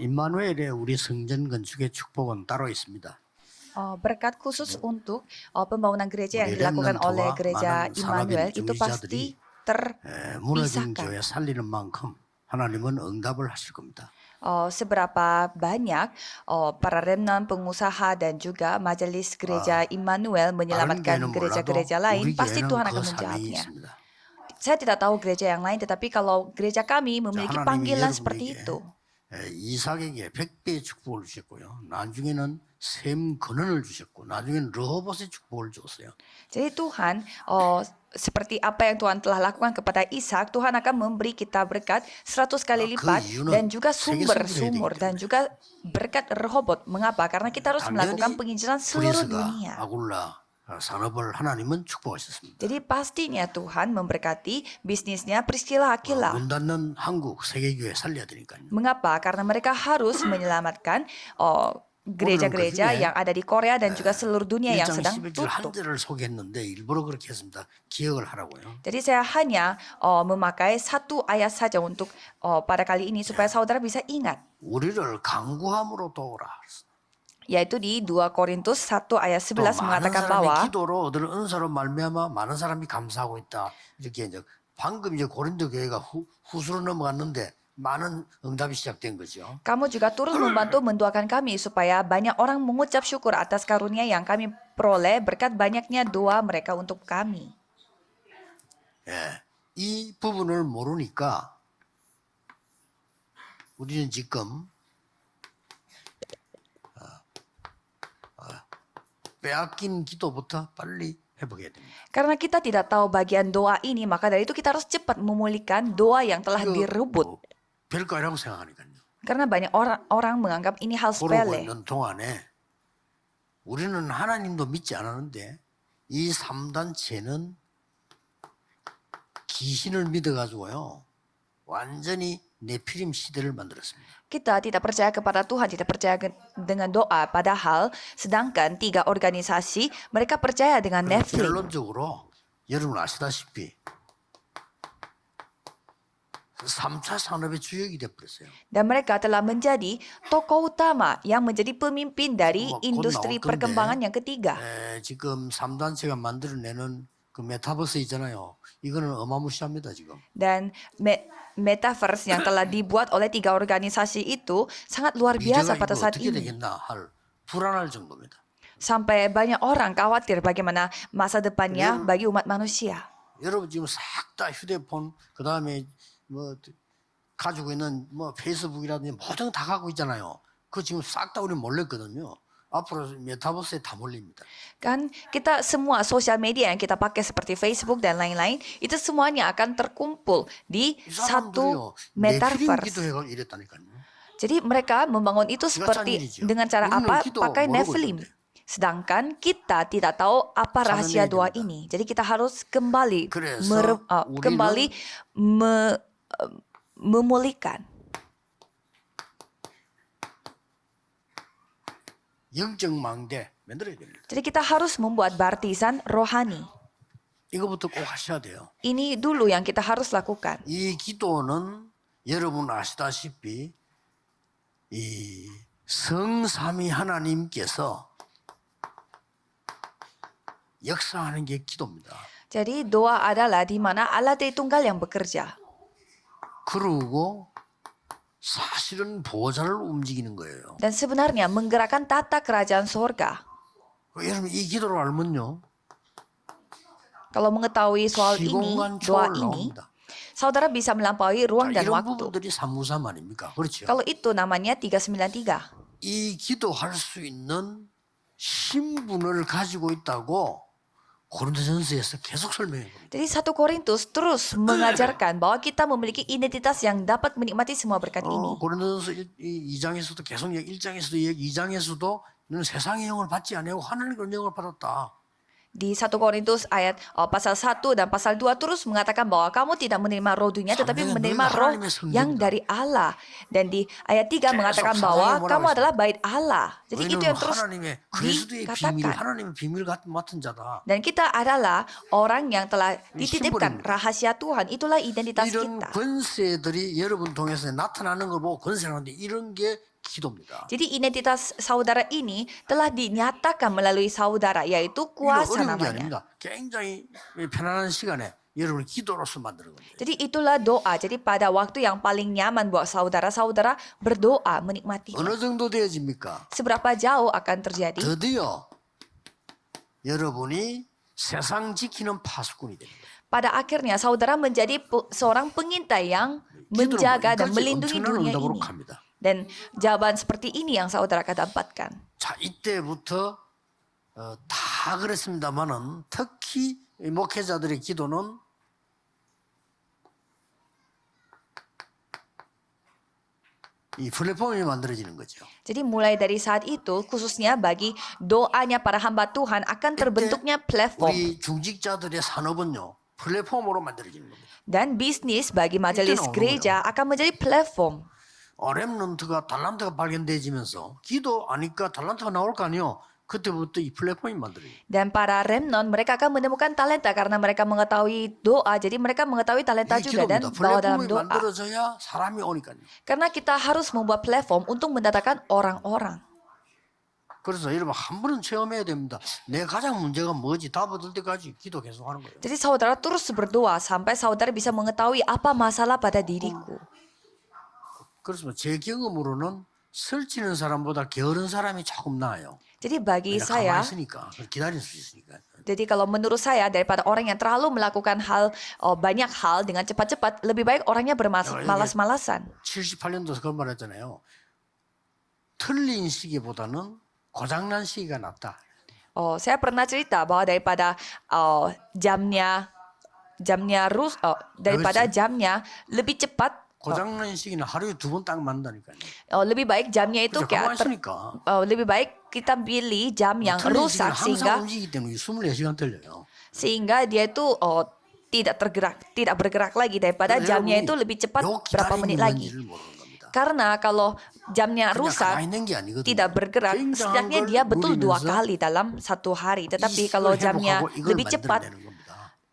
임마누엘의 우리 성전 건축의 축복은 따로 있습니다. Berkat khusus untuk pembangunan gereja yang 우리 dilakukan oleh 렘넌트와 gereja 많은 Immanuel 산업인 itu pasti 교회자들이 무너진 terpisahkan. 교회 살리는 만큼 하나님은 응답을 하실 겁니다. Seberapa banyak para remnant pengusaha dan juga majelis gereja Immanuel 다른 menyelamatkan 교회는 몰라도 gereja-gereja lain, 우리 pasti 교회는 Tuhan 그 akan 사명이 menjawabnya. 있습니다. Saya tidak tahu gereja yang lain, tetapi kalau gereja kami memiliki 하나님이 panggilan seperti 여러분에게 itu. 이삭에게 100배의 축복을 주셨고요. 나중에는 셈 근원을 주셨고 나중에는 르호봇의 축복을 줬어요. Jadi Tuhan, seperti apa yang Tuhan telah lakukan kepada Ishak, Tuhan akan memberi kita berkat 100 kali lipat dan juga sumber dan juga berkat Rehobot. Mengapa? Karena kita harus melakukan penginjilan seluruh dunia. 아굴라 산업을 하나님은 축복하셨습니다. Jadi pastinya Tuhan memberkati bisnisnya Priscilla Aquila. 문 닫는 한국 세계교회 살려야 되니까요. Mengapa? Karena mereka harus menyelamatkan gereja-gereja yang ada di Korea dan juga seluruh dunia yang 1장 sedang 11절 한 tutup. 절을 소개했는데 일부러 그렇게 했습니다. 기억을 하라고요. Jadi saya hanya memakai satu ayat saja untuk pada kali ini supaya saudara bisa ingat. 우리를 강구함으로 도우라. Yaitu di 2 Korintus 1 ayat 또 11 많은 mengatakan 사람이 bahwa 기도로 얻은 은사로 말미암아 많은 사람이 감사하고 있다. 이렇게 이제 방금 이제 고린도 교회가 후수로 넘어갔는데 많은 응답이 시작된 거죠. kamu juga turut membantu mendoakan kami supaya banyak orang mengucap syukur atas karunia yang kami peroleh berkat banyaknya doa mereka untuk kami. 예, 이 부분을 모르니까 우리는 지금 빼앗긴 기도부터 빨리 회복해야 됩니다. Karena kita tidak tahu bagian doa ini, maka dari itu kita harus cepat memulihkan doa yang telah direbut. 별거 아니라고 생각하니까요. Karena banyak orang menganggap ini hal 그러고 sepele. 있는 동안에 우리는 하나님도 믿지 않았는데 이 3단체는 귀신을 믿어가지고요. 완전히 네피림 시대를 만들었습니다. Kita tidak percaya kepada Tuhan, tidak percaya dengan doa. Padahal sedangkan 3 organisasi mereka percaya dengan Nephilim. 결론적으로 여러분 아시다시피 3차 산업의 주역이 돼버렸어요. Dan mereka telah menjadi tokoh utama yang menjadi pemimpin dari 곧 industri 나올 건데, perkembangan yang ketiga. 지금 3단체가 만들어내는 그 메타버스 있잖아요. 이거는 어마무시합니다 지금. Dan metaverse yang telah dibuat oleh 3 organisasi itu sangat luar biasa 미래가 pada 이거 saat 어떻게 ini. 되겠나 할 불안할 정도입니다. Sampai banyak orang khawatir bagaimana masa depannya bagi umat manusia. 여러분 지금 싹 다 휴대폰 그다음에 뭐 가지고 있는 뭐 페이스북이라든지 모든 다 갖고 있잖아요. 그거 지금 싹 다 우리 몰랐거든요. 앞으로 메타버스에 다 몰립니다. Kan kita semua sosial media yang kita pakai seperti Facebook dan lain-lain itu semuanya akan terkumpul di 이 satu 사람들이요 네피림 metaverse. 기도회가 이랬다니까요. Jadi mereka membangun itu seperti 일이죠. dengan cara 우리는 apa? 기도 Pakai 모르고 Nephilim. 있는데. Sedangkan kita tidak tahu apa rahasia 찾아내야 doa 됩니다. ini. Jadi kita harus kembali 그래서 kembali memulihkan. 영적 망대 만들어야 됩니다. Jadi kita harus membuat baptisan rohani. 이거부터 꼭 하셔야 돼요. Ini dulu yang kita harus lakukan. 이 기도는 여러분 아시다시피 이 성삼위 하나님께서 역사하는 게 기도입니다. Jadi doa adalah di mana Allah Tritunggal yang bekerja. 그러고 사실은 보좌를 움직이는 거예요. Dan sebenarnya menggerakkan tata kerajaan sorga. 여러분 이 기도를 알면요. Kalau mengetahui soal ini, 시공간 doa 초월 ini, 나옵니다. saudara bisa melampaui ruang dan 이런 waktu. 부분들이 353 아닙니까? 그렇죠. Kalau itu namanya 393. 이 기도할 수 있는 신분을 가지고 있다고 고린도전서에서 계속 설명해 봅니다. Jadi 1 Korintus terus mengajarkan bahwa kita memiliki identitas yang dapat menikmati semua berkat ini. 고린도전서 2장에서도 계속 1장에서도 2장에서도 너는 세상의 영을 받지 아니하고 하나님의 영을 받았다. Di 1 Korintus ayat pasal 1 dan pasal 2 terus mengatakan bahwa kamu tidak menerima roh dunia tetapi menerima roh yang dari Allah. Dan di ayat 3 mengatakan bahwa kamu adalah bait Allah. Jadi itu yang terus 그리스도의 비밀, dikatakan. 하나님의 비밀 맡은 자다. Dan kita adalah orang yang telah dititipkan rahasia Tuhan. Itulah identitas 이런 kita. 권세들이 여러분 통해서 나타나는 걸 보고 권세라는데 이런 게 기도입니다. Jadi identitas saudara ini telah dinyatakan melalui saudara, yaitu 이거 kuasa 어려운 게 namanya. 아닙니다. 굉장히 편안한 시간에 여러분을 기도로서 만드는 겁니다. Jadi itulah doa. Jadi pada waktu yang paling nyaman buat saudara-saudara berdoa menikmatinya. 어느 정도 되어집니까? Seberapa jauh akan terjadi? 드디어 여러분이 세상 지키는 파수꾼이 됩니다. Pada akhirnya saudara menjadi seorang pengintai yang menjaga dan melindungi 엄청난 dunia 응답으로 ini. 갑니다. Dan jawaban seperti ini yang saudara akan dapatkan. 자, 이때부터 다 그랬습니다만은 특히 이 목회자들의 기도는 이 플랫폼이 만들어지는 거죠. Jadi mulai dari saat itu, khususnya bagi doanya para hamba Tuhan akan terbentuknya platform. 우리 중직자들의 산업은요 플랫폼으로 만들어지는 겁니다. Dan bisnis bagi majelis 나오는 gereja akan menjadi platform. 렘넌트가 달란트가 발견되지면서 기도하니까 달란트가 나올 거 아니요. 그때부터 이 플랫폼이 만들어요. Dan para remnon mereka akan menemukan talenta karena mereka mengetahui doa. Jadi mereka mengetahui talenta 이 juga dan 기도입니다. bawa dalam 플랫폼이 doa. 만들어져야 사람이 오니까요. Karena kita harus membuat platform untuk mendatangkan orang-orang. 그래서 여러분 한 번은 체험해야 됩니다. 내 가장 문제가 뭐지? 답 얻을 때까지 기도 계속하는 거예요. Jadi saudara terus berdoa sampai saudara bisa mengetahui apa masalah pada diriku. 그래서 제 경험으로는 설치는 사람보다 게으른 사람이 조금 나아요. Jadi bagi 가만히 saya, 있으니까 기다릴 수 있으니까. jadi kalau menurut saya daripada orang yang terlalu melakukan banyak hal dengan cepat-cepat, lebih baik orangnya bermalas-malasan. 78년도 그런 말 했잖아요. 틀린 시기보다는 고장난 시기가 낫다. Saya pernah cerita bahwa daripada jamnya jamnya lebih cepat. 고장난 시기는 하루에 2번 딱 만다니까요. Lebih baik jamnya itu 그래서 가만히 있으니까. lebih baik kita pilih jam yang 틀린 시기는 rusak 항상 움직이기 때문에 24시간 틀려요. sehingga dia itu tidak bergerak lagi daripada jamnya itu lebih cepat berapa menit lagi. Karena kalau jamnya rusak tidak bergerak, setidaknya dia betul 2 kali dalam 1 hari. Tetapi kalau jamnya lebih cepat,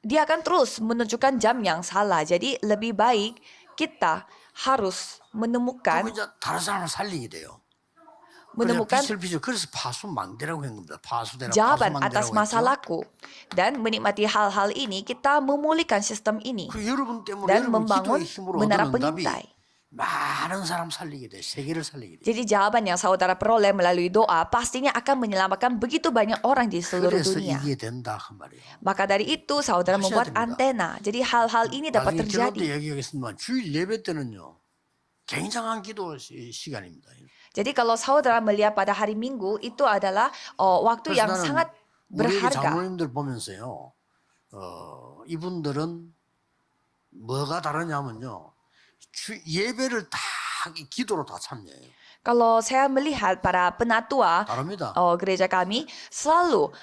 dia akan terus menunjukkan jam yang salah. Jadi lebih baik kita harus menemukan 다른 사람을 살리게 돼요. 그래서 파수망대라고 한 겁니다. jawaban atas masalahku dan menikmati hal-hal ini, kita memulihkan sistem ini dan membangun menara pengintai. 많은 사람 살리게 돼. 세계를 살리게 돼. Jadi jawaban yang saudara peroleh melalui doa pastinya akan menyelamatkan begitu banyak orang di seluruh 그래서 dunia. 이게 된다 그 말이에요. Maka dari itu saudara membuat antena. Jadi hal-hal ini dapat 나중에 결론 때 terjadi. 얘기하겠지만 주일 예배 때는요. 굉장한 기도 시간입니다. Jadi kalau saudara melihat pada hari Minggu itu adalah waktu yang sangat 우리 berharga. 장로님들 보면서요. 이분들은 뭐가 다르냐면요. 예배를 다 기도로 다 참여해요. Kalau saya melihat para penatua 다릅니다. gereja kami selalu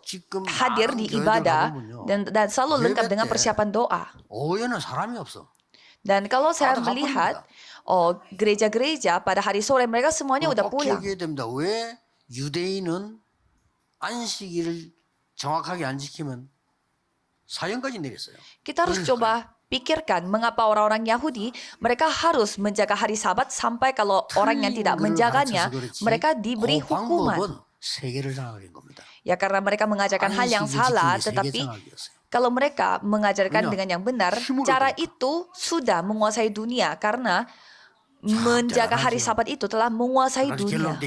지금 hadir 많은 di 교회들 ibadah 가보면요. dan selalu lengkap dengan persiapan doa. 오후에는 사람이 없어. Dan kalau saya 다들 melihat 바쁩니다. gereja-gereja pada hari sore mereka semuanya udah 꼭 pulang. 기억해야 됩니다. 왜 유대인은 안식일을 정확하게 안 지키면 사형까지 내렸어요. Kita harus coba pikirkan mengapa orang-orang Yahudi mereka harus menjaga hari Sabat sampai kalau orang yang tidak menjaganya mereka diberi hukuman. 방법은 세계를 장악한 겁니다. Ya karena mereka mengajarkan hal yang salah, tetapi kalau mereka mengajarkan dengan yang benar, cara itu sudah menguasai dunia karena menjaga hari Sabat itu telah menguasai dunia.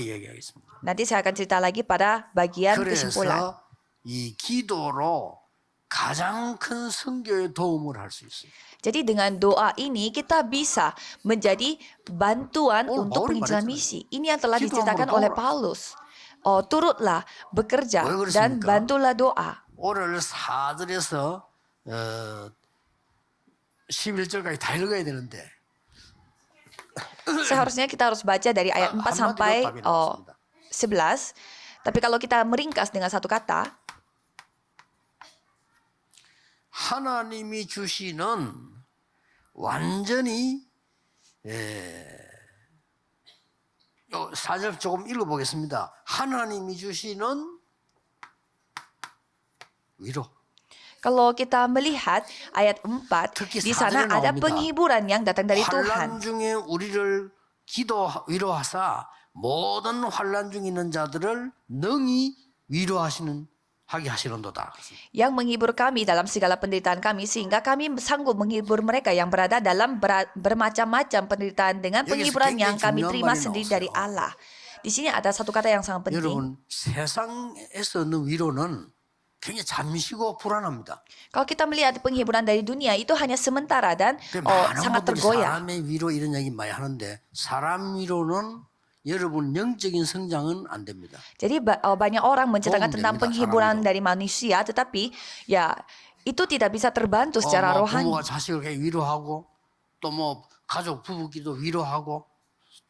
Nanti saya akan cerita lagi pada bagian kesimpulan. 그래서 이 기도로 가장 큰 선교에 도움을 할 수 있어요. Jadi dengan doa ini kita bisa menjadi bantuan untuk penginjilan misi. Ini yang telah diceritakan oleh Paulus. Turutlah bekerja dan bantulah doa. 오늘 4절에서 11절까지 다 읽어야 되는데 Seharusnya kita harus baca dari ayat 4 sampai 11. Tapi kalau kita meringkas dengan satu kata, 하나님이 주시는 완전히 4절 조금 읽어보겠습니다. 하나님이 주시는 위로. kalau kita melihat ayat 4, di sana ada penghiburan yang datang dari Tuhan. 환난 중에 우리를 위로하사 모든 환난 중에 있는 자들을 능히 위로하시는 하게 하시는도다. Yang menghibur kami dalam segala penderitaan kami sehingga kami sanggup menghibur mereka yang berada dalam bermacam-macam penderitaan dengan penghiburan yang kami terima sendiri dari Allah. Di sini ada satu kata yang sangat penting. 여러분 세상에서 얻는 위로는 굉장히 잠시고 불안합니다. Kalau kita melihat penghiburan dari dunia itu hanya sementara dan 많은 sangat 분들이 tergoyah. 사람의 위로 이런 얘기 많이 하는데 사람 위로는 여러분 영적인 성장은 안 됩니다. Jadi banyak orang menceritakan 도움 tentang 됩니다, penghiburan 사람 dari manusia, tetapi ya itu tidak bisa terbantu secara 뭐 rohani. 부모가 자식을 이렇게 위로하고 또 뭐 가족 부부끼도 위로하고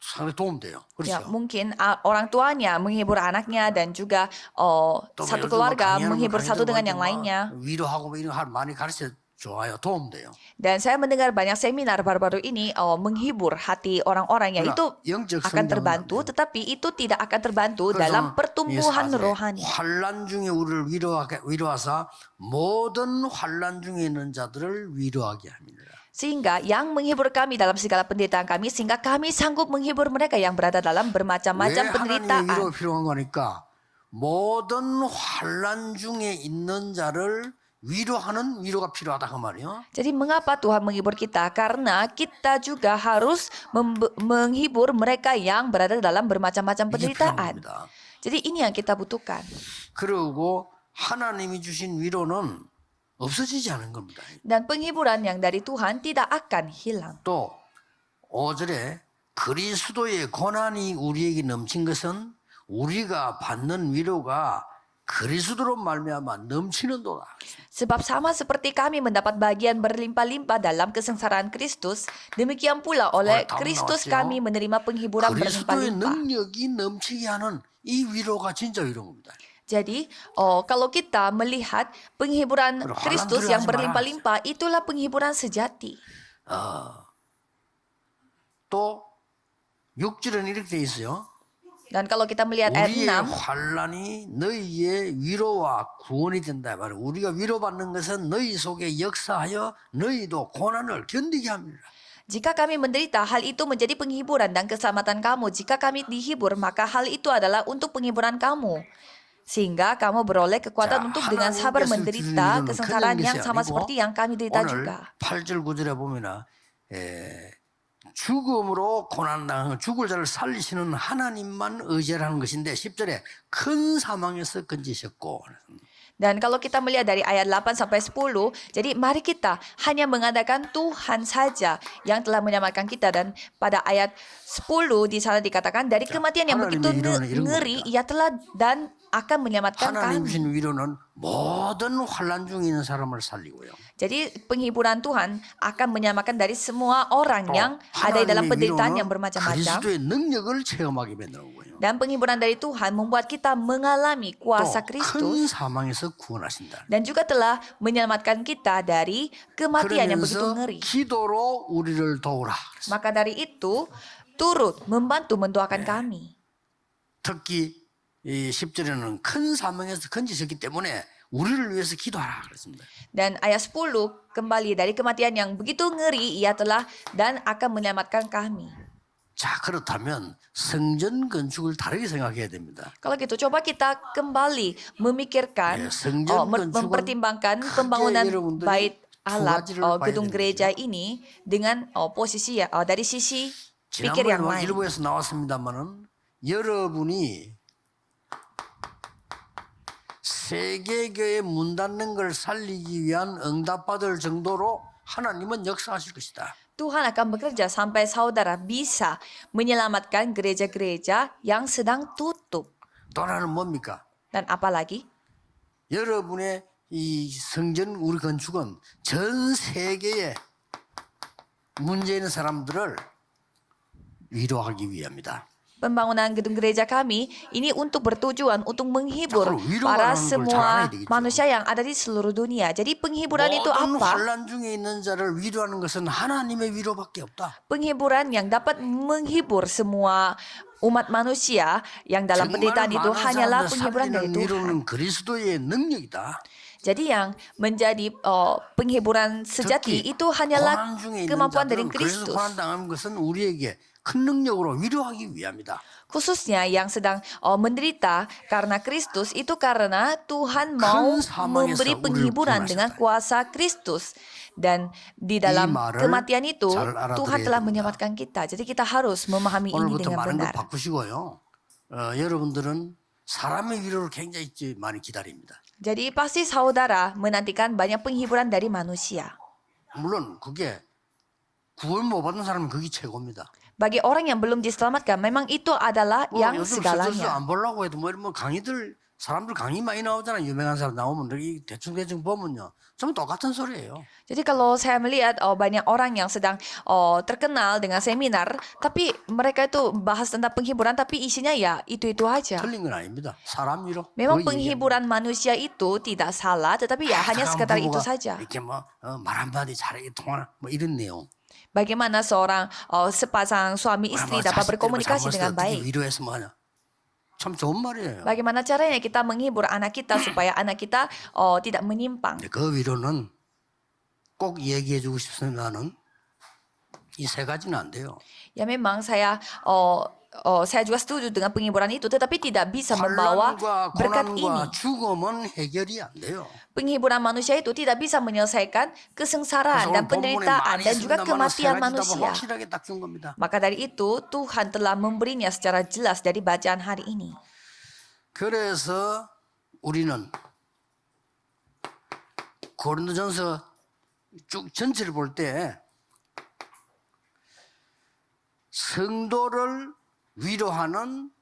상당히 도움돼요. Ya, 그렇죠? mungkin orang tuanya menghibur anaknya dan juga 또 satu 요즘 뭐 keluarga 강의하는 menghibur satu 강의들 dengan yang 보니까 lainnya. 위로하고 뭐 이런 거 많이 가르쳐 좋아요. 도움돼요. Dan saya mendengar banyak seminar baru-baru ini menghibur hati orang-orang, ya 그러나 itu 영적 akan 성장은 terbantu, 안 돼요. tetapi itu tidak akan terbantu 그래서 dalam 이 pertumbuhan 사제, rohani. 환난 중에 우리를 위로하사 모든 환난 중에 있는 자들을 위로하게 합니다. Sehingga yang menghibur kami dalam segala penderitaan kami, sehingga kami sanggup menghibur mereka yang berada dalam 왜 bermacam-macam 하나님의 penderitaan. 위로가 필요한 거니까 모든 환난 중에 있는 자를 위로하는 위로가 필요하다 그 말이요. Jadi mengapa Tuhan menghibur kita? Karena kita juga harus menghibur mereka yang berada dalam bermacam-macam 이게 필요한 penderitaan. 겁니다. Jadi ini yang kita butuhkan. 그리고 하나님이 주신 위로는 없어지지 않은 겁니다. Dan penghiburan yang dari Tuhan tidak akan hilang. 또 5절에 그리스도의 고난이 우리에게 넘친 것은 우리가 받는 위로가 그리스도로 말미암아 넘치는도다. Sebab sama seperti kami mendapat bagian berlimpah-limpah dalam kesengsaraan Kristus, demikian pula oleh 다음 Kristus 나왔죠. kami menerima penghiburan 그리스도의 berlimpah-limpah. 능력이 넘치게 하는 이 위로가 진짜 위로인 겁니다. Jadi, kalau kita melihat penghiburan 그럼 Kristus 환란 yang 두려워하지 berlimpah-limpah, itulah penghiburan sejati. 또 6절은 이렇게 돼 있어요. Dan kalau kita melihat ayat 우리의 6, 환란이 너희의 위로와 구원이 된다 말이에요. 우리가 위로받는 것은 너희 속에 역사하여 너희도 고난을 견디게 합니다. jika kami menderita, hal itu menjadi penghiburan dan keselamatan kamu. Jika kami dihibur, maka hal itu adalah untuk penghiburan kamu. Sehingga kamu beroleh kekuatan untuk dengan sabar menderita kesengsaraan yang sama seperti yang kami derita 오늘 juga. 8절 9절에 보면 죽음으로 고난당한 죽을 자를 살리시는 하나님만 의지하는 것인데 10절에 큰 사망에서 건지셨고 Dan kalau kita melihat dari ayat 8 sampai 10, jadi mari kita hanya mengandalkan Tuhan saja yang telah menyelamatkan kita. Dan pada ayat 10 di sana dikatakan dari kematian yang begitu ngeri ia telah dan akan menyelamatkan 하나님 kami. 주신 위로는 모든 환난 중에 있는 사람을 살리고요. Jadi penghiburan Tuhan akan menyelamatkan dari semua orang yang ada di dalam 하나님의 penderitaan yang 위로는 bermacam-macam. 그리스도의 능력을 체험하게 만드는 거예요. Dan penghiburan dari Tuhan membuat kita mengalami kuasa 또 큰 Kristus 사망에서 구원하신다. dan juga telah menyelamatkan kita dari kematian yang begitu 그러면서 ngeri. 기도로 우리를 도우라. Maka dari itu turut membantu mendoakan kami. 특히 이 10절에는 큰 사망에서 건지셨기 때문에 우리를 위해서 기도하라 그랬습니다. Dan ayat 10 kembali dari kematian yang begitu ngeri ia telah dan akan menyelamatkan kami. 자, 그렇다면 성전 건축을 다르게 생각해야 됩니다. Kalau gitu coba kita kembali memikirkan 성전 건축은 mempertimbangkan 크게 pembangunan 여러분들이 bait 두 Allah 가지를 봐야 gedung 되는 gereja ini dengan posisi ya dari sisi pikir 지난번에 yang lain. 일부에서 나왔습니다만은 여러분이 세계교회 문 닫는 걸 살리기 위한 응답받을 정도로 하나님은 역사하실 것이다. Tuhan akan bekerja sampai saudara bisa menyelamatkan gereja-gereja yang sedang tutup. 또 하나는 뭡니까? Dan apalagi? 여러분의 이 성전 우리 건축은 전 세계에 문제 있는 사람들을 위로하기 위함이다. Pembangunan gedung gereja kami ini untuk bertujuan untuk menghibur para semua manusia yang ada di seluruh dunia. Jadi penghiburan itu 모든 apa? 환난 중에 있는 자를 위로하는 것은 하나님의 위로밖에 없다. Penghiburan yang dapat menghibur semua umat manusia yang dalam penderitaan itu hanyalah penghiburan dari Tuhan. 위로는 그리스도의 능력이다. Jadi yang menjadi penghiburan sejati itu hanyalah kemampuan dari Kristus. 그래서 고난 당한 것은 우리에게 큰 능력으로 위로하기 위함이다. Khususnya yang sedang menderita karena Kristus itu karena Tuhan mau 큰 사망에서 memberi 우리를 penghiburan dengan 구원하셨다. kuasa Kristus. Dan di dalam 말을 kematian itu 잘 알아들어야 Tuhan telah 됩니다. menyelamatkan kita. Jadi kita harus memahami ini 오늘부터 dengan 많은 거 benar. 바꾸시고요. 여러분들은 사람의 위로를 굉장히 많이 기다립니다. Jadi pasti saudara menantikan banyak penghiburan dari manusia. 물론 그게 구원 못 받은 사람은 그게 최고입니다. Bagi orang yang belum diselamatkan, memang itu adalah 뭐 yang 요즘 스트레스 segalanya. 안 보려고 해도 뭐 이런 뭐 강의들 사람들 강의 많이 나오잖아요. 유명한 사람 나오면 이 대충 보면요, 전부 똑같은 소리예요. Jadi kalau saya melihat banyak orang yang sedang terkenal dengan seminar, tapi mereka itu bahas tentang penghiburan, tapi isinya ya itu-itu aja. 틀린 건 아닙니다. 사람 위로. Memang 그거 얘기합니다. penghiburan manusia itu tidak salah, tetapi ya hanya 잠깐 sekedar itu 부부가 saja. 이렇게 뭐 말 한마디 잘하게 통하나 뭐 이런 내용. Bagaimana seorang sepasang suami istri dapat berkomunikasi dengan baik. 위로해서 뭐하냐. 참 좋은 말이에요. Bagaimana caranya kita menghibur anak kita supaya anak kita tidak menyimpang. 그 위로는 꼭 얘기해주고 싶으면은 이 세 가지는 안 돼요. Ya memang saya juga setuju dengan penghiburan itu, tetapi tidak bisa membawa 환난과 berkat ini. 고난과 죽음은 해결이 안 돼요. Penghiburan manusia itu tidak bisa menyelesaikan kesengsaraan 그래서 dan 오늘 본문에 penderitaan 많이 dan juga 있습니다만 세 kematian 가지 답을 manusia. 확실하게 딱 준 겁니다. Maka dari itu Tuhan telah memberinya secara jelas dari bacaan hari ini. 그래서 우리는 고린도전서 쭉 전체를 볼 때 성도를 위로하는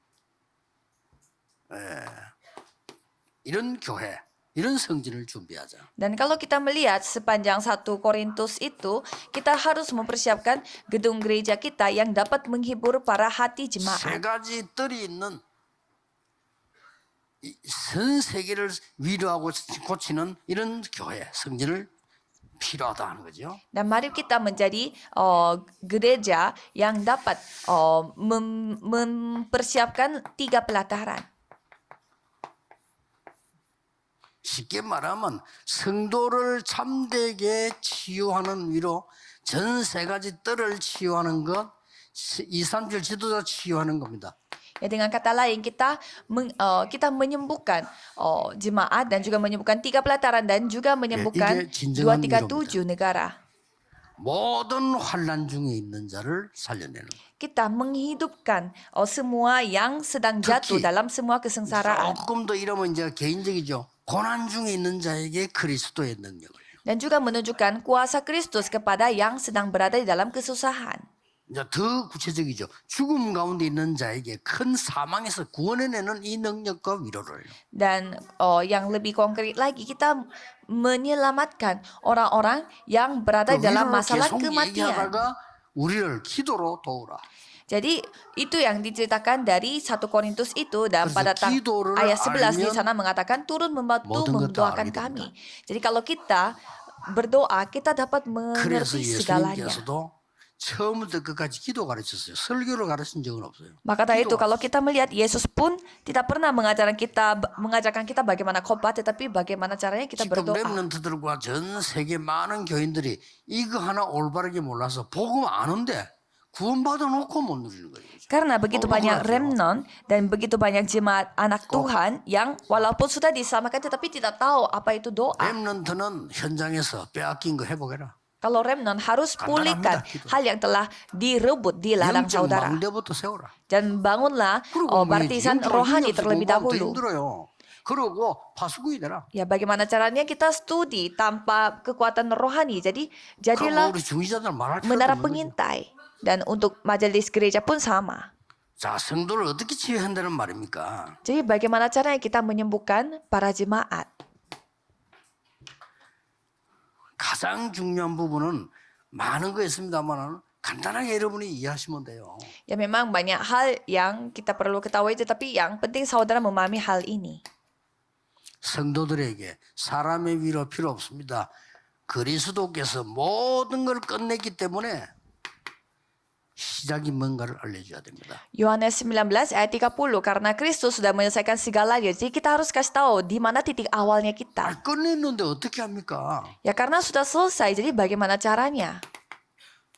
이런 교회, 이런 성진을 준비하자. Dan kalau kita melihat sepanjang 1 Korintus itu, kita harus mempersiapkan gedung gereja kita yang dapat menghibur para hati 세 jemaat. 가지 뜰이 있는 전 세계를 위로하고 고치는 이런 교회, 성진을 필요하다 하는 거죠. Dan mari kita menjadi gereja yang dapat mempersiapkan 3 pelataran. 쉽게 말하면 성도를 참되게 치유하는 위로 전 세 가지 뜰을 치유하는 것, 2, 3절 지도자 치유하는 겁니다. Ya, dengan kata lain kita menyembuhkan jemaat dan juga menyembuhkan 3 pelataran dan juga menyembuhkan 이게 진정한 237 negara. 모든 환난 중에 있는 자를 살려내는. Kita menghidupkan semua yang sedang jatuh 특히 dalam semua kesengsaraan. 조금 더 이러면 이제 개인적이죠. 고난 중에 있는 자에게 그리스도의 능력을. Dan juga menunjukkan kuasa Kristus kepada yang sedang berada di dalam kesusahan. 이제 더 구체적이죠. 죽음 가운데 있는 자에게 큰 사망에서 구원해내는 이 능력과 위로를. Dan yang lebih konkret lagi, kita menyelamatkan orang-orang yang berada 그 di dalam 위로를 masalah 계속 kematian. 얘기하다가 우리를 기도로 도우라. Jadi itu yang diceritakan dari 1 Korintus itu, dan 그래서 pada 기도를 ayat 11 di 알면 sana mengatakan turun membantu 모든 것도 mendoakan 알게 kami. 됩니다. Jadi kalau kita berdoa, kita dapat 그래서 mengerti segalanya. 예수님께서도 처음부터 끝까지 기도 가르쳤어요. 설교를 가르친 적은 없어요. Maka dari itu 기도 kalau kita melihat Yesus pun tidak pernah mengajarkan kita bagaimana khotbah, tetapi bagaimana caranya kita 지금 berdoa. 렘넌트들과 전 세계 많은 교인들이 이거 하나 올바르게 몰라서 복음 아는데 구원받아 놓고 못 누리는 거예요. Karena begitu banyak remnant dan begitu banyak jemaat anak Tuhan yang walaupun sudah diselamatkan tetapi tidak tahu apa itu doa. 렘넌트는 현장에서 빼앗긴 거 회복해라. Kalau remnant harus pulihkan 간단합니다, 기도. hal yang telah direbut di ladang 영적 saudara. 망대부터 세워라. Dan bangunlah 그리고 baptisan rohani terlebih 더 dahulu. 힘들어요. 그러고 파수꾼이 되라. Ya, bagaimana caranya kita studi tanpa kekuatan rohani. Jadi 그럼 jadilah 우리 중지자들 말할 필요도 menara 없는 거죠. pengintai. Dan untuk majelis gereja pun sama. 자, 성도를 어떻게 치유한다는 말입니까? Jadi bagaimana caranya kita menyembuhkan para jemaat? 가장 중요한 부분은 많은 거 있습니다만 간단하게 여러분이 이해하시면 돼요. Ya, memang banyak hal yang kita perlu ketahui, tetapi yang penting saudara memahami hal ini. 성도들에게 사람의 위로 필요 없습니다. 그리스도께서 모든 걸 끝냈기 때문에 시작이 뭔가를 알려줘야 됩니다. Yohanes 19 ayat 30, karena Kristus sudah menyelesaikan segalanya. Jadi kita harus kasih tahu di mana titik awalnya kita. 끝냈는데 어떻게 합니까? Ya, karena sudah selesai, jadi bagaimana caranya?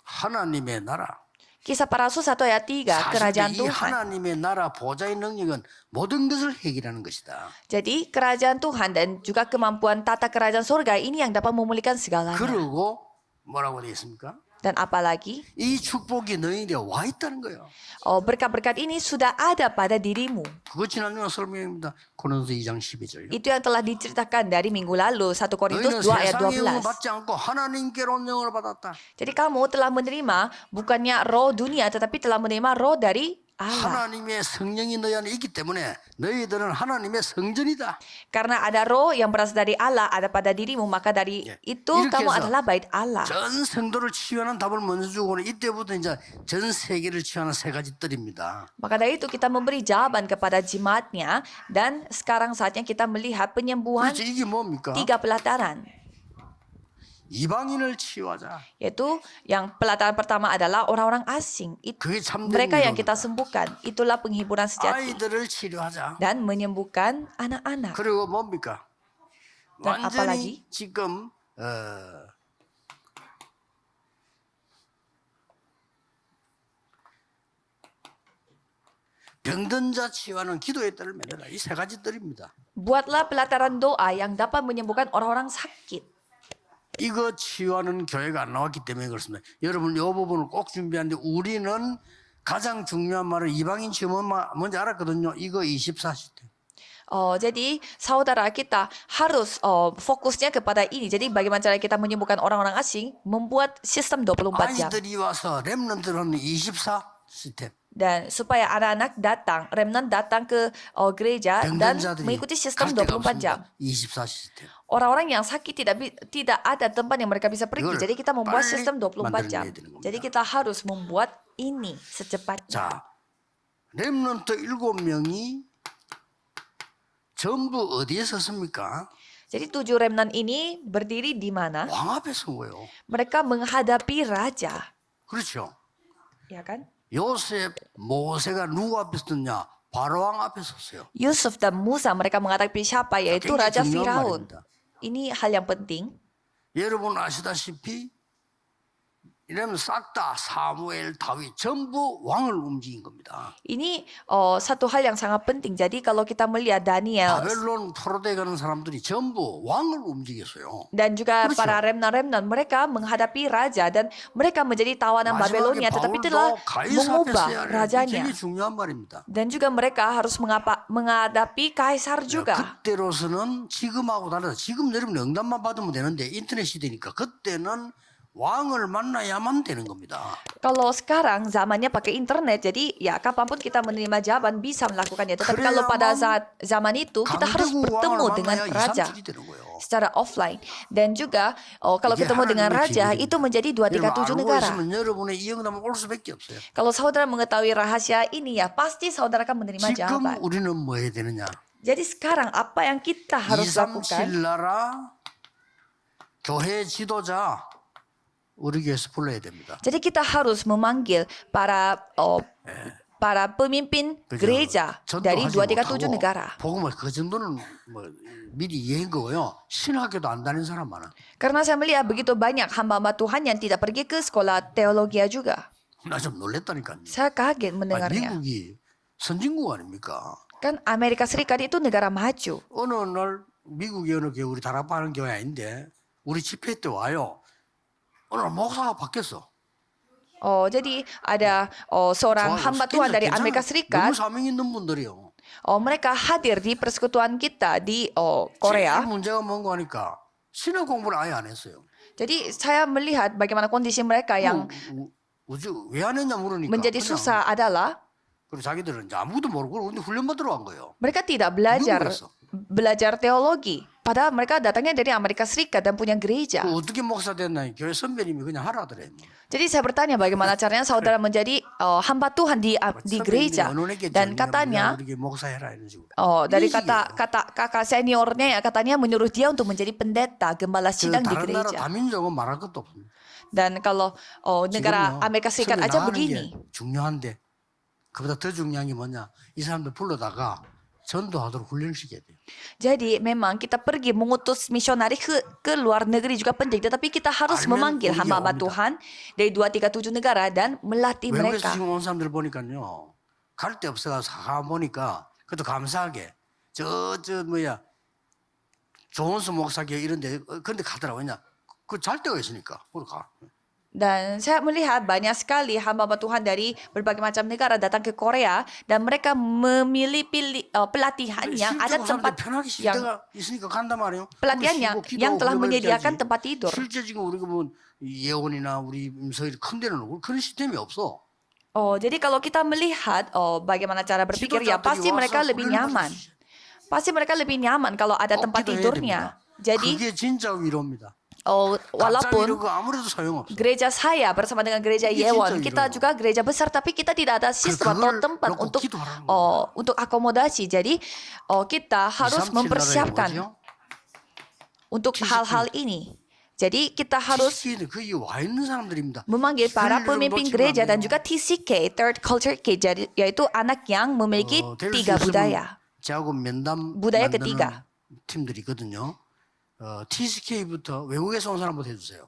하나님의 나라, Kisah para Rasul 1 ayat 3, kerajaan 사실 이 Tuhan. 하나님의 나라 보좌의 능력은 모든 것을 해결하는 것이다. Jadi kerajaan Tuhan dan juga kemampuan tata kerajaan surga ini yang dapat memulihkan segalanya. 그리고 뭐라고 되어 있습니까? Dan apalagi, 이 축복이 너희에게 와 있다는 거예요. berkat-berkat ini sudah ada pada dirimu. 그거 지난 요 설명입니다. 고린도서 2장 12절. Itu yang telah diceritakan dari minggu lalu, 1 Korintus 너희는 2 ayat 세상의 영을 12. 받지 않고 하나님께로 영을 받았다. Jadi kamu telah menerima bukannya roh dunia, tetapi telah menerima roh dari Allah. 하나님의 성령이 너희 안에 있기 때문에 너희들은 하나님의 성전이다. Karena ada roh yang berasal dari Allah ada pada dirimu, maka dari itu 이렇게 kamu 해서 adalah bait Allah. 전 성도를 치유하는 답을 먼저 주고는 이때부터 이제 전 세계를 치유하는 세 가지 뜰입니다. Maka dari itu kita memberi jawaban kepada jemaatnya dan sekarang saatnya kita melihat penyembuhan 그렇죠. 이게 뭡니까? 3 pelataran. 이방인을 치유하자. Yaitu yang pelataran pertama adalah orang-orang asing. 그게 참된 Mereka yang 위로입니다. kita sembuhkan. Itulah penghiburan sejati. 아이들을 치료하자. Dan menyembuhkan anak-anak. 그리고 뭡니까? Dan apa 완전히 lagi? 지금 병든 자 치유하는 기도의 뜰을 만들라. 이 세 가지 뜰입니다. Buatlah pelataran doa yang dapat menyembuhkan orang-orang sakit. 이거 치유하는 교회가 안 나왔기 때문에 그렇습니다. 여러분 이 부분을 꼭 준비하는데 우리는 가장 중요한 말은 이방인 치유 뭔지 알았거든요. 이거 24 시스템. Jadi saudara kita harus fokusnya kepada ini. Jadi bagaimana cara kita menyembuhkan orang-orang asing? Membuat sistem 24 jam. 아이들이 와서 렘넌트는 24 시스템. Dan supaya anak-anak datang, remnant datang ke gereja dan 병든 mengikuti 자들이 sistem 갈 데가 24 jam. 없습니다. 24 시스템. Orang-orang yang sakit tidak ada tempat yang mereka bisa pergi. 이걸 Jadi kita membuat 빨리 sistem 24 jam. 만들어내야 되는 겁니다. Jadi kita harus membuat ini secepatnya. 자, 렘넌트 7명이 전부 어디에 섰습니까? Jadi 7 remnant ini berdiri di mana? 왕 앞에 선 거예요. Mereka menghadapi raja. 그렇죠. Ya kan? 요셉, 모세가 누구 앞에 섰냐? 바로왕 앞에 섰어요. Yusuf dan Musa mereka menghadapi siapa? Yaitu 굉장히 Raja 중요한 Firaun. 말입니다. Ini hal yang penting. 여러분 아시다시피 이러면 싹 다 사무엘, 다윗 전부 왕을 움직인 겁니다. Ini satu hal yang sangat penting. Jadi kalau kita melihat Daniel 바벨론 포로되어 가는 사람들이 전부 왕을 움직였어요. dan juga 그렇죠. para remnant-remnant, mereka menghadapi raja dan mereka menjadi tawanan Babelonia, tetapi telah 바울도 가이사 앞에 mengubah 서야 rajanya. 되게 중요한 말입니다. Dan juga mereka harus menghadapi kaisar juga. 그때로서는 지금하고 다르다. 지금 여러분 응답만 받으면 되는데 인터넷 시대니까 그때는 왕을 만나야만 되는 겁니다. Kalau sekarang zamannya pakai internet, jadi ya kapanpun kita menerima jawaban bisa melakukannya. Tetapi kalau pada saat zaman itu kita harus 강대국 bertemu 왕을 dengan 만나야 raja 2, 3, 7이 되는 거예요. secara offline. Dan juga kalau 이게 ketemu dengan 하나님의 raja 비밀입니다. itu menjadi 2, 3, 7 알고 negara. 있으면 여러분의 이 응답은 올 수밖에 없어요. Kalau saudara mengetahui rahasia ini ya pasti saudara akan menerima 지금 jawaban. 우리는 뭐 해야 되느냐? Jadi sekarang apa yang kita harus lakukan? 237 나라 교회 지도자 우리 교회에서 불러야 됩니다. Jadi kita harus memanggil para pemimpin gereja dari 237 negara. 복음을 그 정도는 뭐 미리 이해한 거고요. 신학교도 안 다닌 사람 많아. Karena saya melihat begitu banyak hamba-hamba Tuhan yang tidak pergi ke sekolah teologi juga. 나 좀 놀랬다니까요. Saya kaget 아니, mendengarnya. 미국이 선진국 아닙니까? Kan Amerika Serikat itu negara maju. 어느 날 미국의 어느 교회 우리 다락방하는 교회 아닌데 우리 집회 때 와요. 오늘 목사가 바뀌었어. Jadi ada seorang hamba Tuhan dari Amerika 너무 Serikat. 사명 있는 분들이요. Mereka hadir di persekutuan kita di Korea. 제일 문제가 뭔가 하니까 신학 공부를 아예 안 했어요. Jadi saya melihat bagaimana kondisi mereka yang 왜 안 했냐 물으니까 menjadi 그냥 susah adalah 그리고 자기들은 이제 아무것도 모르고 근데 훈련 받으러 간 거예요. mereka tidak 미국에서. belajar teologi. Padahal mereka datangnya dari Amerika Serikat dan punya gereja. 그 어떻게 목사 됐나 교회 선배님이 그냥 하라더래. Jadi saya bertanya bagaimana caranya saudara menjadi hamba Tuhan di gereja. Dan katanya 우리 목사 해라 이런 식으로. dari kata kakak seniornya ya katanya menyuruh dia untuk menjadi pendeta gembala sidang di 다른 나라 gereja. 다민족은 말할 것도 없습니다. Dan kalau negara 지금요, Amerika Serikat 선배 aja 나가는 begini. 게 중요한데 그보다 더 중요한 게 뭐냐? 이 사람들 불러다가 전도하도록 훈련시켜야 돼요. Jadi memang kita pergi mengutus misionaris ke luar negeri juga penting. Tetapi kita harus Amen. memanggil Ulia hamba-hamba 옵니다. Tuhan dari 2, 3, 7 negara dan melatih 외국에서 mereka. 지금 온 사람들 보니까요. 갈 데 없어서 가만 보니까 그것도 감사하게 저 뭐야 조은수 목사교 이런 데 그런 데 가더라고요. 왜냐 그 잘 데가 있으니까 거기 가. Dan saya melihat banyak sekali hamba-hamba Tuhan dari berbagai macam negara datang ke Korea dan mereka memilih pelatihan yang ada 실제로 tempat 사람들이 편하게 쉴 yang 데가 있으니까 간단 말이에요. pelatihan 쉬고 yang 기도하고 telah 그러면 menyediakan 있어야지. tempat tidur. 실제 지금 우리가 뭐 예원이나 우리 임서일 큰 데는 그런 시스템이 없어. Oh, jadi kalau kita melihat bagaimana cara berpikir ya pasti mereka lebih nyaman. Pasti mereka lebih nyaman kalau ada tempat tidurnya. Jadi 그게 진짜 위로입니다. oh, 가짜 walaupun 위로가 아무래도 소용없어. gereja saya bersama dengan gereja Ini Yewon, cinta kita gitu. juga gereja besar tapi kita tidak ada sistem atau 그걸 tempat 놓고 untuk 기도하라는 겁니다. untuk akomodasi. Jadi kita harus 2, 3, 7 mempersiapkan 나라에 뭐죠? untuk hal-hal ini. Jadi kita harus TCK는 거기 와 있는 사람들입니다. memanggil para 그걸 pemimpin 놓치면 gereja 안 dan 돼요. juga TCK, Third Culture K, jadi yaitu anak yang memiliki 될 수 3 있으면 budaya. 저하고 면담 budaya 만드는 ketiga. 팀들이 있거든요. TCK부터 외국에서 온 사람부터 해주세요.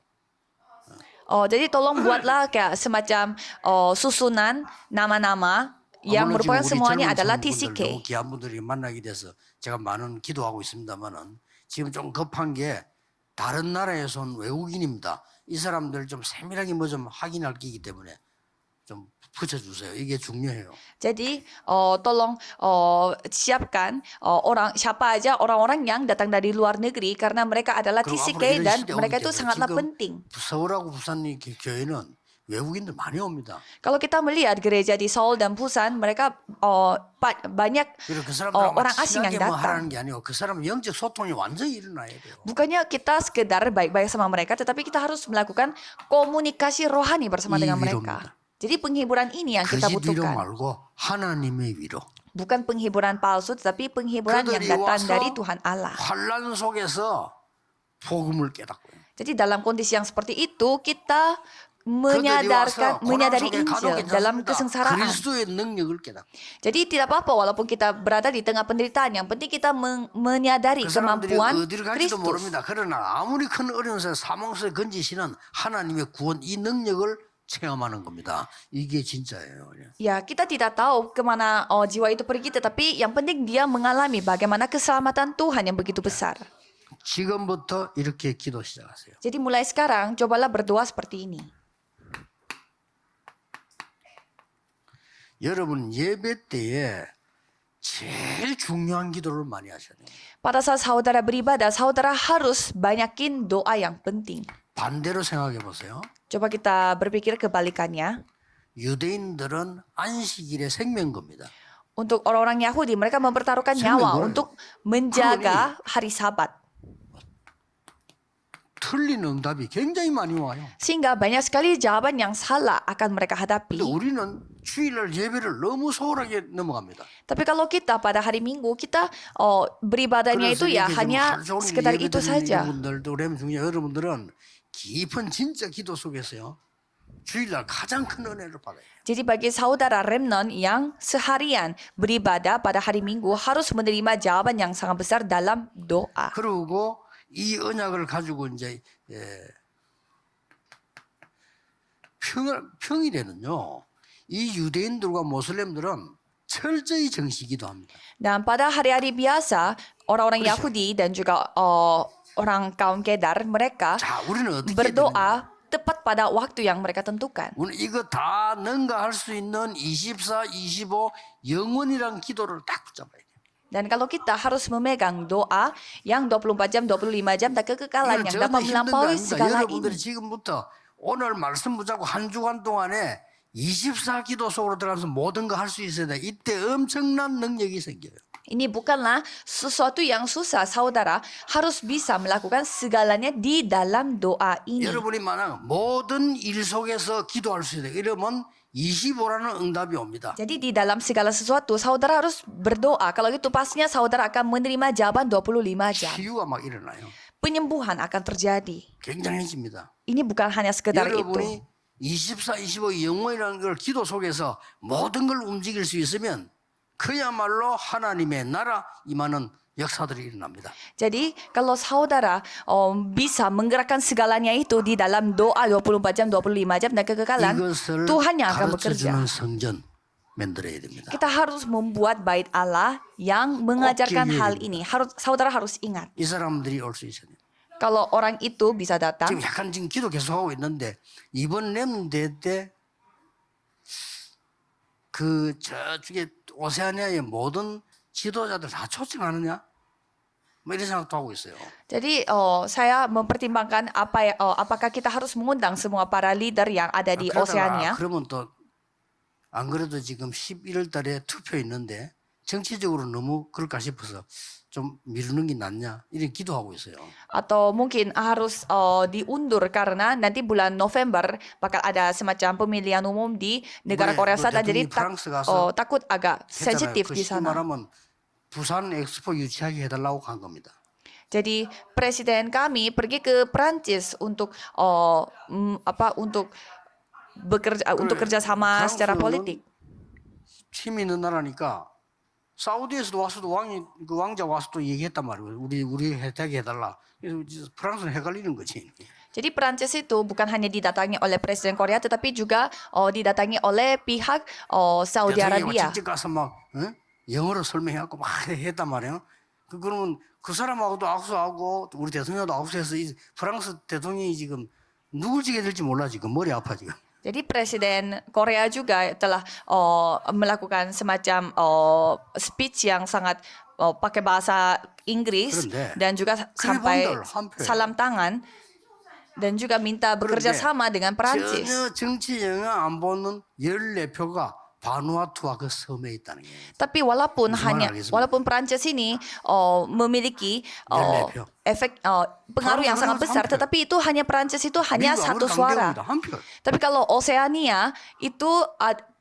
Jadi tolong buatlah kayak semacam susunan nama-nama yang 물론 지금 merupakan 우리 semuanya 젊은 adalah 성도분들, TCK. 너무 귀한 분들이 만나게 돼서 제가 많은 기도하고 있습니다만은 지금 좀 급한 게 다른 나라에서 온 외국인입니다. 이 사람들 좀 세밀하게 뭐 좀 확인할 게이기 때문에 좀 붙여주세요. 이게 중요해요. Jadi tolong siapkan siapa aja orang-orang yang datang dari luar negeri karena mereka adalah 그리고 TCK 앞으로 이런 dan 시대 mereka 오기 itu 때문에 sangatlah 지금 penting. 서울하고 부산 교회는 외국인들 많이 옵니다. Kalau kita melihat gereja di Seoul dan Busan, mereka banyak 그리고 그 사람들하고 orang asing yang 친하게 뭐 datang. 하라는 게 아니고 그 사람 영적 소통이 완전히 일어나야 돼요. Bukannya kita sekedar baik-baik sama mereka, tetapi kita harus melakukan komunikasi rohani bersama 이 dengan 위로입니다. mereka. Jadi penghiburan ini yang kita 거짓 위로 butuhkan. 말고 하나님의 위로. Bukan penghiburan palsu, tetapi penghiburan yang 그들이 datang 와서 dari Tuhan Allah. 환란 속에서 복음을 깨닫고 Jadi dalam kondisi yang seperti itu, kita menyadari Injil dalam kesengsaraan. 그리스도의 능력을 깨닫고 Jadi tidak apa-apa walaupun kita berada di tengah penderitaan. Yang penting kita menyadari 그 사람들이 kemampuan 어디를 갈지도 Kristus. 모릅니다. 그러나 아무리 큰 어려운 사망수에 건지시는 하나님의 구원 이 능력을 체험하는 겁니다. 이게 진짜예요. Ya, kita tidak tahu kemana jiwa itu pergi, tetapi yang penting dia mengalami bagaimana keselamatan Tuhan yang begitu besar. 지금부터 이렇게 기도 시작하세요. Jadi mulai sekarang, cobalah berdoa seperti ini. 여러분 예배 때에 제일 중요한 기도를 많이 하셔야 돼요. Pada saat saudara beribadah, saudara harus banyakin doa yang penting. 반대로 생각해 보세요. Coba kita berpikir kebalikannya. 유대인들은 안식일의 생명겁니다. Untuk orang-orang Yahudi, mereka mempertaruhkan nyawa untuk menjaga hari Sabat. 틀린 응답이 굉장히 많이 와요. Sehingga banyak sekali jawaban yang salah akan mereka hadapi. 근데 우리는 주일날 예배를 너무 소홀하게 넘어갑니다. Tapi kalau kita pada hari Minggu, kita beribadahnya itu ya hanya sekedar itu saja. 분들도 그러면 중요해요. 여러분들은 깊은 진짜 기도 속에서요. 주일날 가장 큰 은혜를 받아요. Jadi bagi saudara remnant yang seharian beribadah pada hari Minggu harus menerima jawaban yang sangat besar dalam doa. 그리고 이 언약을 가지고 이제 평일에는요. 이 유대인들과 모슬렘들은 철저히 정시기도합니다. Dan pada hari-hari biasa, orang-orang Yahudi dan juga orang kaum Kedar, mereka 자, 우리는 어떻게 해야 되느냐? berdoa tepat pada waktu yang mereka tentukan. 우리는 이거 다 능가할 수 있는 24, 25 영원이란 기도를 딱 붙잡아야 돼요. Dan kalau kita harus memegang doa yang 24 jam, 25 jam, tak kekekalan yang dapat melampaui segala 여러분들이 ini. 지금부터 오늘 말씀 붙잡고 한 주간 동안에 24 기도 속으로 들어가서 모든 거 할 수 있어야 돼. 이때 엄청난 능력이 생겨요. Ini bukanlah sesuatu yang susah, saudara harus bisa melakukan segalanya di dalam doa ini. 여러분이 만약 모든 일 속에서 기도할 수 있다. 이러면 25라는 응답이 옵니다. Jadi di dalam segala sesuatu, saudara harus berdoa. Kalau gitu pastinya saudara akan menerima jawaban 25 jam. 치유가 막 일어나요. Penyembuhan akan terjadi. 굉장해집니다. Ini bukan hanya sekedar itu. 여러분이 24, 25 영원이라는 걸 기도 속에서 모든 걸 움직일 수 있으면 그야말로 하나님의 나라 임하는 역사들이 일어납니다. Jadi kalau saudara bisa menggerakkan segalanya itu di dalam doa 24 jam, 25 jam dan kekekalan, 이것을 Tuhan yang akan 가르쳐주는 bekerja. 성전 만들어야 됩니다. Kita harus membuat bait Allah yang mengajarkan 기억해야 hal 됩니다. ini. Saudara harus ingat. 이 사람들이 올 수 있어야 돼요. Kalau orang itu bisa datang, 지금 약간 지금 기도 계속하고 있는데 이번 렘대 때 그 저쪽에 오세아니아의 모든 지도자들 다 초청하느냐? 뭐 이런 생각도 하고 있어요. jadi saya mempertimbangkan apakah kita harus mengundang semua para leader yang ada di 그러다가 Oceania. 그러면 또 안 그래도 지금 11월 달에 투표 있는데 정치적으로 너무 그럴까 싶어서 좀 미루는 게 낫냐 이런 기도하고 있어요. Atau mungkin harus diundur karena nanti bulan November bakal ada semacam pemilihan umum di negara 이번에 Korea 또 Selatan. Jadi 대통령이 프랑스 가서 takut agak 했잖아요. sensitif 그 di 쉽게 sana. 말하면 부산 엑스포 유치하게 해달라고 한 겁니다. Jadi presiden kami pergi ke Prancis untuk untuk bekerja untuk kerjasama secara politik. 힘이 있는 나라니까 사우디에서도 와서도 그 왕자 와서도 얘기했단 말이에요. 우리 혜택 해달라. 그래서 프랑스는 헷갈리는 거지. Jadi Prancis itu bukan hanya didatangi oleh presiden Korea tetapi juga didatangi oleh pihak Saudi Arabia. 직접 가서 막 영어로 설명해갖고 막 했단 말이에요. 그러면 그 사람하고도 악수하고 우리 대통령도 악수해서 이 프랑스 대통령이 지금 누굴 지게 될지 몰라 지금 머리 아파 지금. Jadi presiden Korea juga telah melakukan semacam speech yang sangat pakai bahasa Inggris 그런데 dan juga sampai 그분들 한편 salam tangan dan juga minta bekerja sama dengan Perancis. 전혀 정치 영향 안 보는 14표가 바누아투와 그 섬에 있다는 게. Tapi walaupun Musim 알겠습니다. walaupun Perancis ini memiliki 14표. efek pengaruh yang sangat besar, tetapi itu hanya Perancis itu hanya 미국 satu 아무리 suara. 강대국이다, 한 표. Tapi kalau Oceania itu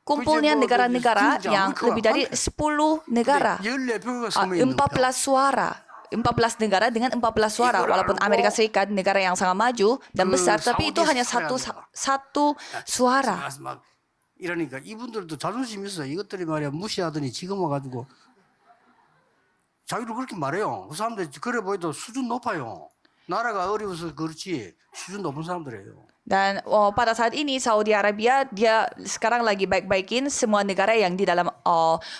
kumpulnya 그게 뭐 negara-negara 진짜 yang 아메리카가 lebih dari 한 표. 10 negara. 14표가 섬에 있는 14 표. suara. 14 negara dengan 14 suara. 이걸 Walaupun 알고 Amerika Serikat negara yang sangat maju dan 그 besar, tapi itu 사우디 hanya 스파이랍니다. satu suara. 막 이러니까 이분들도 자존심 있어. 이것들이 말이야 무시하더니 지금 와가지고 자기를 그렇게 말해요. 그 사람들 그래 보여도 수준 높아요. 나라가 어려워서 그렇지 수준 높은 사람들이에요. Dan pada saat ini Saudi Arabia dia sekarang lagi baik-baikin semua negara yang di dalam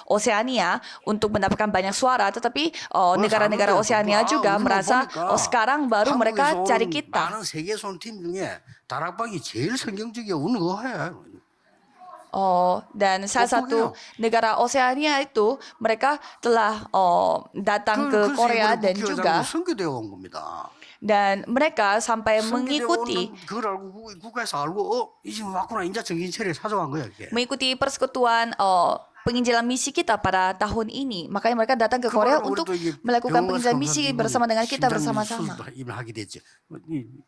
Oceania untuk mendapatkan banyak suara, tetapi negara-negara Oceania juga merasa sekarang baru mereka cari kita. 많은 세계 손팀 중에 다락방이 제일 성경적이야. 오늘 그거 해. Dan salah satu negara Oceania itu mereka telah datang ke Korea dan juga 선교되어 온 겁니다. dan mereka sampai mengikuti 그걸 알고 국가에서 알고 이 지금 왔구나 인자 정신 차려 찾아간 거야 이게. mengikuti persekutuan penginjilan misi kita pada tahun ini. Makanya mereka datang ke Korea untuk melakukan penginjilan misi bersama dengan kita bersama-sama. 하게 됐죠.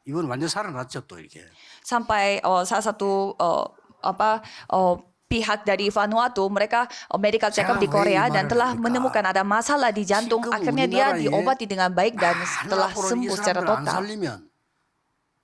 이번 완전 살아났죠 또 이렇게. Sampai salah satu pihak dari Vanuatu mereka medical check up di Korea dan telah menemukan ada masalah di jantung. Akhirnya dia diobati dengan baik dan telah sembuh secara total.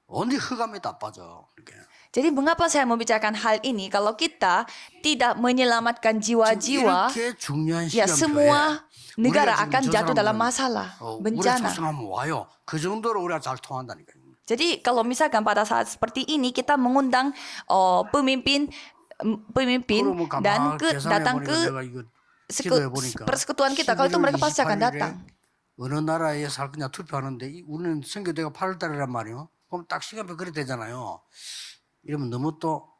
어디 흑암에 다 빠져 이렇게. Jadi mengapa saya membicarakan hal ini? Kalau kita tidak menyelamatkan jiwa-jiwa, 이렇게 중요한 ya 시간표에 semua negara 우리가 akan 지금 저 jatuh dalam 사람들은 masalah, 우리 bencana. 초청하면 와요. 그 정도로 우리가 잘 통한다니까요. Jadi kalau misalkan pada saat seperti ini kita mengundang pemimpin dan datang ke persekutuan kita, kalau itu mereka pasti akan datang. 어느 나라에 살 거냐 투표하는데 우리는 선교대가 8월 달이란 말이에요. 그럼 딱 시간표 그래 되잖아요. 이러면 너무 또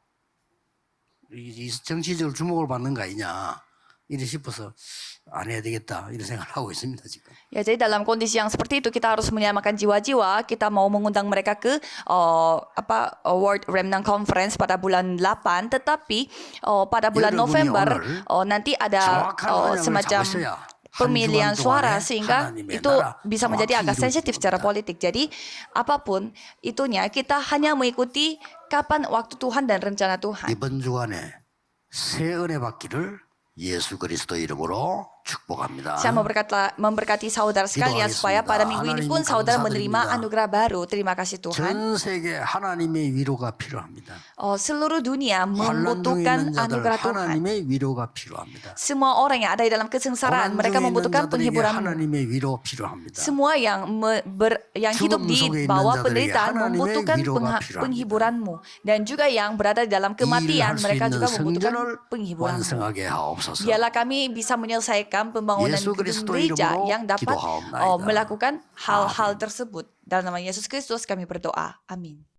이 정치적으로 주목을 받는 거 아니냐 이래 싶어서 안 해야 되겠다 이런 생각을 하고 있습니다 지금. Ya, jadi dalam kondisi yang seperti itu kita harus menyelamatkan jiwa-jiwa. Kita mau mengundang mereka ke World Remnant Conference pada bulan 8, tetapi pada bulan November nanti ada semacam pemilihan suara sehingga itu bisa menjadi agak sensitif secara politik. Jadi apapun itunya kita hanya mengikuti kapan waktu Tuhan dan rencana Tuhan. 이번 주간에 새 은혜 받기를 예수 그리스도 이름으로 축복합니다. Saya memberkati saudara sekalian supaya pada minggu ini pun saudara menerima anugerah baru. Terima kasih Tuhan. 전 세계 하나님의 위로가 필요합니다. Seluruh dunia 환란 중에 membutuhkan 있는 자들 anugerah Tuhan. 하나님의 위로가 필요합니다. Semua orang yang ada di dalam kesengsaraan, 고난 mereka 중에 있는 membutuhkan 자들에게 penghiburan-Mu. 하나님의 위로 필요합니다. Semua yang hidup 죽음 di 속에 있는 bawah 자들에게 penderitaan 하나님의 membutukan 위로가 필요합니다. penghiburan-Mu. Dan juga yang berada di dalam kematian, 일을 할 수 mereka 있는 juga membutuhkan 성전을 penghiburan-Mu. 완성하게 하옵소서. Biarlah kami bisa menyelesaikan pembangunan 예수 gedung 그리스도 gereja 이름으로 yang dapat 기도하옵나이다. melakukan hal-hal tersebut. Dalam nama Yesus Kristus kami berdoa. Amin.